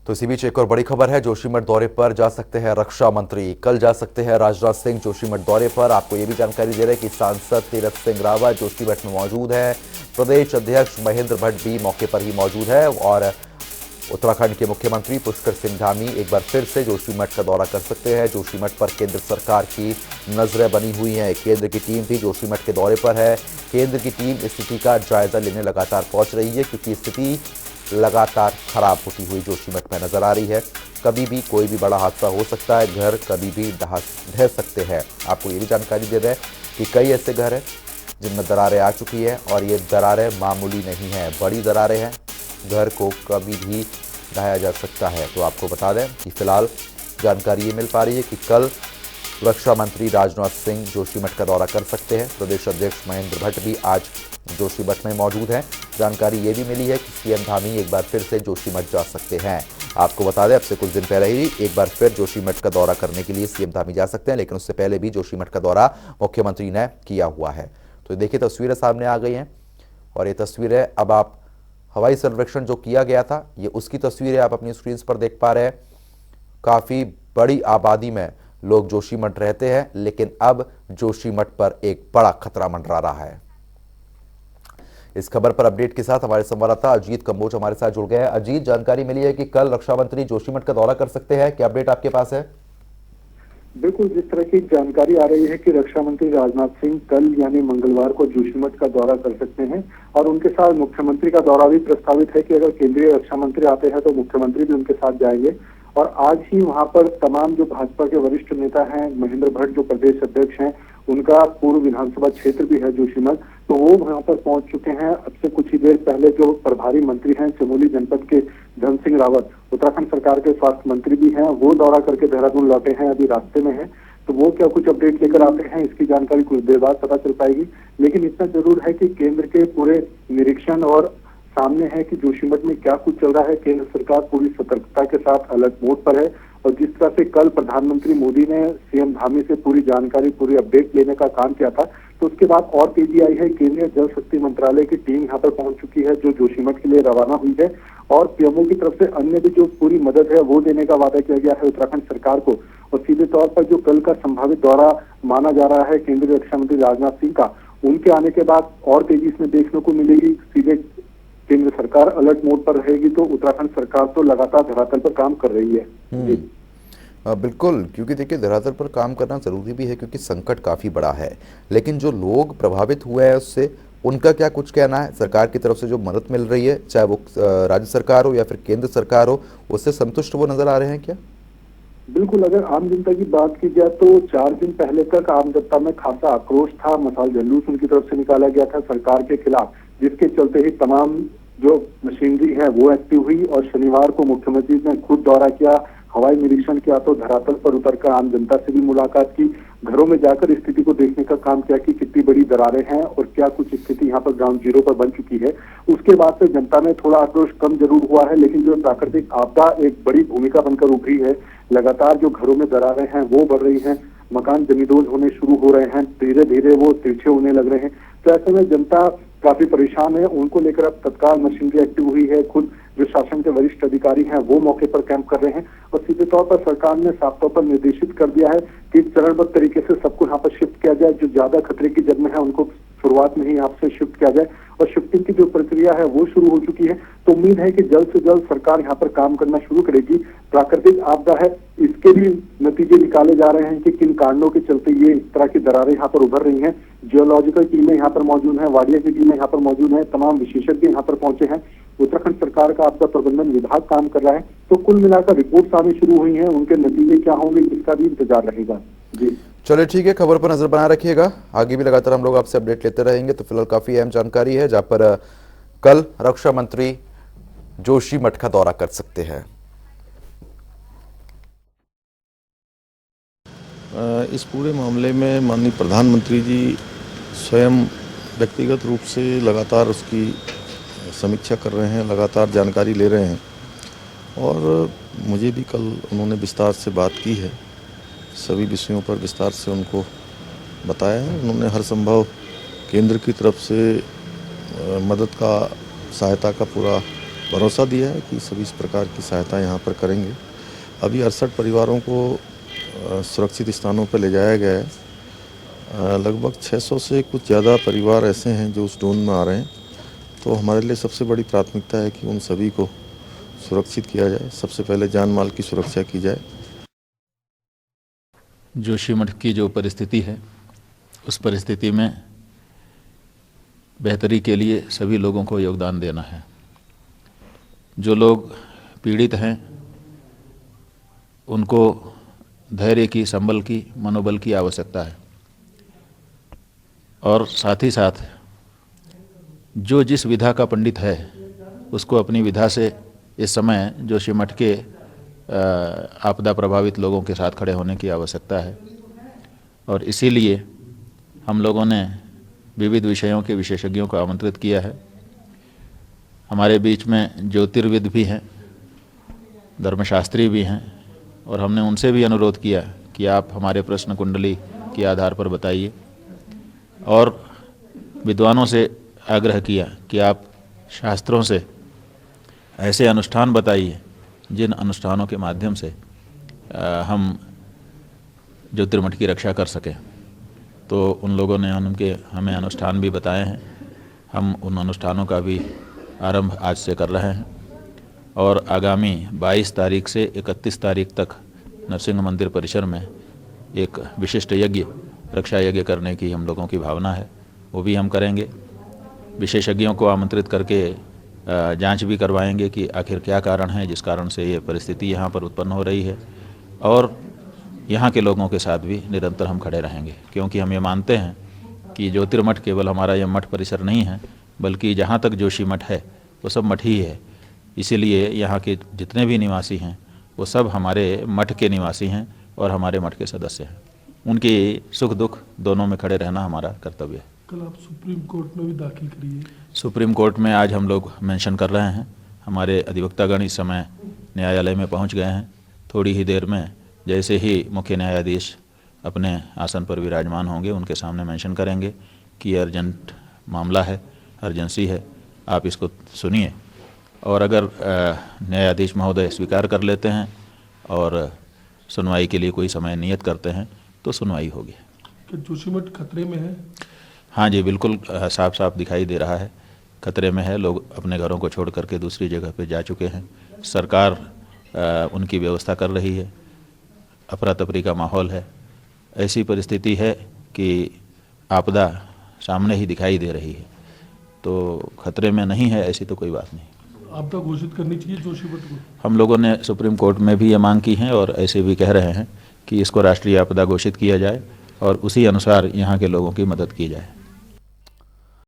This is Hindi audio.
तो इसी बीच एक और बड़ी खबर है। जोशीमठ दौरे पर जा सकते हैं रक्षा मंत्री। कल जा सकते हैं राजनाथ सिंह जोशीमठ दौरे पर। आपको यह भी जानकारी दे रहे हैं कि सांसद तीरथ सिंह रावत जोशीमठ में मौजूद है। प्रदेश अध्यक्ष महेंद्र भट्ट भी मौके पर ही मौजूद है और उत्तराखंड के मुख्यमंत्री पुष्कर सिंह धामी एक बार फिर से जोशीमठ का दौरा कर सकते हैं। जोशीमठ पर केंद्र सरकार की नजरें बनी हुई हैं। केंद्र की टीम भी जोशीमठ के दौरे पर है। केंद्र की टीम स्थिति का जायजा लेने लगातार पहुंच रही है, क्योंकि स्थिति लगातार खराब होती हुई जोशीमठ में नजर आ रही है। कभी भी कोई भी बड़ा हादसा हो सकता है, घर कभी भी ढह सकते हैं। आपको ये भी जानकारी दे दें कि कई ऐसे घर हैं जिनमें दरारें आ चुकी है और ये दरारें मामूली नहीं है, बड़ी दरारें हैं। घर को कभी भी ढहाया जा सकता है। तो आपको बता दें कि फिलहाल जानकारी ये मिल पा रही है कि कल रक्षा मंत्री राजनाथ सिंह जोशीमठ का दौरा कर सकते हैं। प्रदेश अध्यक्ष महेंद्र भट्ट भी आज जोशीमठ में मौजूद हैं। जानकारी ये भी मिली है कि सीएम धामी एक बार फिर से जोशीमठ जा सकते हैं। आपको बता दें, अब से कुछ दिन पहले ही एक बार फिर जोशीमठ का दौरा करने के लिए सीएम धामी जा सकते हैं, लेकिन उससे पहले भी जोशीमठ का दौरा मुख्यमंत्री ने किया हुआ है। तो देखिए, तस्वीरें सामने आ गई हैं और ये तस्वीरें अब आप हवाई सर्वेक्षण जो किया गया था, ये उसकी तस्वीरें आप अपनी स्क्रीन पर देख पा रहे हैं। काफ़ी बड़ी आबादी में लोग जोशीमठ रहते हैं, लेकिन अब जोशीमठ पर एक बड़ा खतरा मंडरा रहा है। इस खबर पर अपडेट के साथ हमारे संवाददाता अजीत कंबोज हमारे साथ जुड़ गए हैं। अजीत, जानकारी मिली है कि कल रक्षा मंत्री जोशीमठ का दौरा कर सकते हैं, क्या अपडेट आपके पास है? बिल्कुल, जिस तरह की जानकारी आ रही है कि रक्षा मंत्री राजनाथ सिंह कल यानी मंगलवार को जोशीमठ का दौरा कर सकते हैं और उनके साथ मुख्यमंत्री का दौरा भी प्रस्तावित है कि अगर केंद्रीय रक्षा मंत्री आते हैं तो मुख्यमंत्री भी उनके साथ जाएंगे। और आज ही वहां पर तमाम जो भाजपा के वरिष्ठ नेता हैं, महेंद्र भट्ट जो प्रदेश अध्यक्ष हैं, उनका पूर्व विधानसभा क्षेत्र भी है जोशीमठ, तो वो वहां पर पहुंच चुके हैं। अब से कुछ ही देर पहले जो प्रभारी मंत्री हैं चमोली जनपद के धन सिंह रावत, उत्तराखंड सरकार के स्वास्थ्य मंत्री भी हैं, वो दौरा करके देहरादून लौटे हैं, अभी रास्ते में हैं। तो वो क्या कुछ अपडेट लेकर आते हैं, इसकी जानकारी कुछ देर बाद पता चल पाएगी। लेकिन इतना जरूर है कि केंद्र के पूरे निरीक्षण और सामने है कि जोशीमठ में क्या कुछ चल रहा है। केंद्र सरकार पूरी सतर्कता के साथ अलर्ट मोड पर है और जिस तरह से कल प्रधानमंत्री मोदी ने सीएम धामी से पूरी जानकारी, पूरी अपडेट लेने का काम किया था, तो उसके बाद और तेजी आई है। केंद्रीय जल शक्ति मंत्रालय की टीम यहाँ पर पहुंच चुकी है, जो जोशीमठ के लिए रवाना हुई है और पीएमओ की तरफ से अन्य भी जो पूरी मदद है वो देने का वादा किया गया है उत्तराखंड सरकार को। और सीधे तौर पर जो कल का संभावित दौरा माना जा रहा है केंद्रीय रक्षा मंत्री राजनाथ सिंह का, उनके आने के बाद और तेजी इसमें देखने को मिलेगी। सीधे केंद्र सरकार अलर्ट मोड पर रहेगी, तो उत्तराखंड सरकार तो लगातार धरातल पर काम कर रही है। बिल्कुल, क्योंकि देखिए धरातल पर काम करना जरूरी भी है, क्योंकि संकट काफी बड़ा है। लेकिन जो लोग प्रभावित हुए हैं उससे उनका क्या कुछ कहना है? सरकार की तरफ से जो मदद मिल रही है, चाहे वो राज्य सरकार हो या फिर केंद्र सरकार हो, उससे संतुष्ट वो नजर आ रहे हैं क्या? बिल्कुल, अगर आम जनता की बात की जाए तो 4 दिन पहले तक आम जनता में खासा आक्रोश था, मसाल जुलूस उनकी तरफ से निकाला गया था सरकार के खिलाफ, जिसके चलते ही तमाम जो मशीनरी है वो एक्टिव हुई और शनिवार को मुख्यमंत्री ने खुद दौरा किया, हवाई निरीक्षण किया, तो धरातल पर उतरकर आम जनता से भी मुलाकात की, घरों में जाकर स्थिति को देखने का काम किया कि कितनी बड़ी दरारें हैं और क्या कुछ स्थिति यहाँ पर ग्राउंड जीरो पर बन चुकी है। उसके बाद से जनता में थोड़ा आक्रोश कम जरूर हुआ है, लेकिन जो प्राकृतिक आपदा एक बड़ी भूमिका बनकर उभरी है। लगातार जो घरों में दरारें हैं वो बढ़ रही हैं, मकान जमींदोज होने शुरू हो रहे हैं, धीरे धीरे वो तिरछे होने लग रहे हैं। तो ऐसे में जनता काफी परेशान है, उनको लेकर अब तत्काल मशीनरी एक्टिव हुई है। खुद जो शासन के वरिष्ठ अधिकारी हैं वो मौके पर कैंप कर रहे हैं और सीधे तौर पर सरकार ने साफ तौर पर निर्देशित कर दिया है कि चरणबद्ध तरीके से सबको यहाँ पर शिफ्ट किया जाए। जो ज्यादा खतरे की जगह में है उनको शुरुआत में ही यहाँ से शिफ्ट किया जाए और शिफ्टिंग की जो प्रक्रिया है वो शुरू हो चुकी है। तो उम्मीद है कि जल्द से जल्द सरकार यहाँ पर काम करना शुरू करेगी। प्राकृतिक आपदा है, इसके भी नतीजे निकाले जा रहे हैं कि किन कारणों के चलते ये इस तरह की दरारें यहाँ पर उभर रही हैं। जियोलॉजिकल टीमें यहाँ पर मौजूद हैं, वाडिया की टीमें यहाँ पर मौजूद हैं, तमाम विशेषज्ञ यहाँ पर पहुंचे हैं, उत्तराखंड सरकार का आपदा प्रबंधन विभाग काम कर रहा है। तो कुल मिलाकर रिपोर्ट आनी शुरू हुई है, उनके नतीजे क्या होंगे इसका भी इंतजार रहेगा। जी चलिए ठीक है, खबर पर नजर बना रखिएगा, आगे भी लगातार हम लोग आपसे अपडेट लेते रहेंगे। तो फिलहाल काफी अहम जानकारी है, जहां पर कल रक्षा मंत्री जोशीमठ का दौरा कर सकते हैं। इस पूरे मामले में माननीय प्रधानमंत्री जी स्वयं व्यक्तिगत रूप से लगातार उसकी समीक्षा कर रहे हैं, लगातार जानकारी ले रहे हैं और मुझे भी कल उन्होंने विस्तार से बात की है, सभी विषयों पर विस्तार से उनको बताया है। उन्होंने हर संभव केंद्र की तरफ से मदद का, सहायता का पूरा भरोसा दिया है कि सभी इस प्रकार की सहायता यहाँ पर करेंगे। अभी 68 परिवारों को सुरक्षित स्थानों पर ले जाया गया है। लगभग 600 से कुछ ज़्यादा परिवार ऐसे हैं जो उस ड्रोन में आ रहे हैं। तो हमारे लिए सबसे बड़ी प्राथमिकता है कि उन सभी को सुरक्षित किया जाए। सबसे पहले जान माल की सुरक्षा की जाए। जोशीमठ की जो परिस्थिति है, उस परिस्थिति में बेहतरी के लिए सभी लोगों को योगदान देना है। जो लोग पीड़ित हैं उनको धैर्य की, संबल की, मनोबल की आवश्यकता है। और साथ ही साथ जो जिस विधा का पंडित है उसको अपनी विधा से इस समय जोशीमठ के आपदा प्रभावित लोगों के साथ खड़े होने की आवश्यकता है। और इसीलिए हम लोगों ने विविध विषयों के विशेषज्ञों को आमंत्रित किया है। हमारे बीच में ज्योतिर्विद भी हैं, धर्मशास्त्री भी हैं, और हमने उनसे भी अनुरोध किया कि आप हमारे प्रश्न कुंडली के आधार पर बताइए। और विद्वानों से आग्रह किया कि आप शास्त्रों से ऐसे अनुष्ठान बताइए जिन अनुष्ठानों के माध्यम से हम ज्योतिर्मठ की रक्षा कर सकें। तो उन लोगों ने हमें अनुष्ठान भी बताए हैं। हम उन अनुष्ठानों का भी आरंभ आज से कर रहे हैं और आगामी 22 तारीख से 31 तारीख तक नरसिंह मंदिर परिसर में एक विशिष्ट यज्ञ, रक्षा यज्ञ करने की हम लोगों की भावना है। वो भी हम करेंगे। विशेषज्ञों को आमंत्रित करके जांच भी करवाएंगे कि आखिर क्या कारण है जिस कारण से ये परिस्थिति यहाँ पर उत्पन्न हो रही है। और यहाँ के लोगों के साथ भी निरंतर हम खड़े रहेंगे, क्योंकि हम ये मानते हैं कि ज्योतिर्मठ केवल हमारा यह मठ परिसर नहीं है, बल्कि जहाँ तक जोशीमठ है वो सब मठ ही है। इसीलिए यहाँ के जितने भी निवासी हैं वो सब हमारे मठ के निवासी हैं और हमारे मठ के सदस्य हैं। उनकी सुख दुख दोनों में खड़े रहना हमारा कर्तव्य है। कल आप सुप्रीम कोर्ट में भी दाखिल करिए। सुप्रीम कोर्ट में आज हम लोग मेंशन कर रहे हैं। हमारे अधिवक्तागण इस समय न्यायालय में पहुंच गए हैं। थोड़ी ही देर में जैसे ही मुख्य न्यायाधीश अपने आसन पर विराजमान होंगे उनके सामने मेंशन करेंगे कि अर्जेंट मामला है, अर्जेंसी है, आप इसको सुनिए। और अगर न्यायाधीश महोदय स्वीकार कर लेते हैं और सुनवाई के लिए कोई समय नियत करते हैं तो सुनवाई होगी। कि जोशीमठ खतरे में है? हाँ जी, बिल्कुल साफ साफ दिखाई दे रहा है, खतरे में है। लोग अपने घरों को छोड़ करके दूसरी जगह पे जा चुके हैं। सरकार उनकी व्यवस्था कर रही है। अफरा तफरी का माहौल है। ऐसी परिस्थिति है कि आपदा सामने ही दिखाई दे रही है। तो खतरे में नहीं है ऐसी तो कोई बात नहीं। आपदा घोषित करनी चाहिए जोशीमठ को। हम लोगों ने सुप्रीम कोर्ट में भी ये मांग की है और ऐसे भी कह रहे हैं कि इसको राष्ट्रीय आपदा घोषित किया जाए और उसी अनुसार यहाँ के लोगों की मदद की जाए।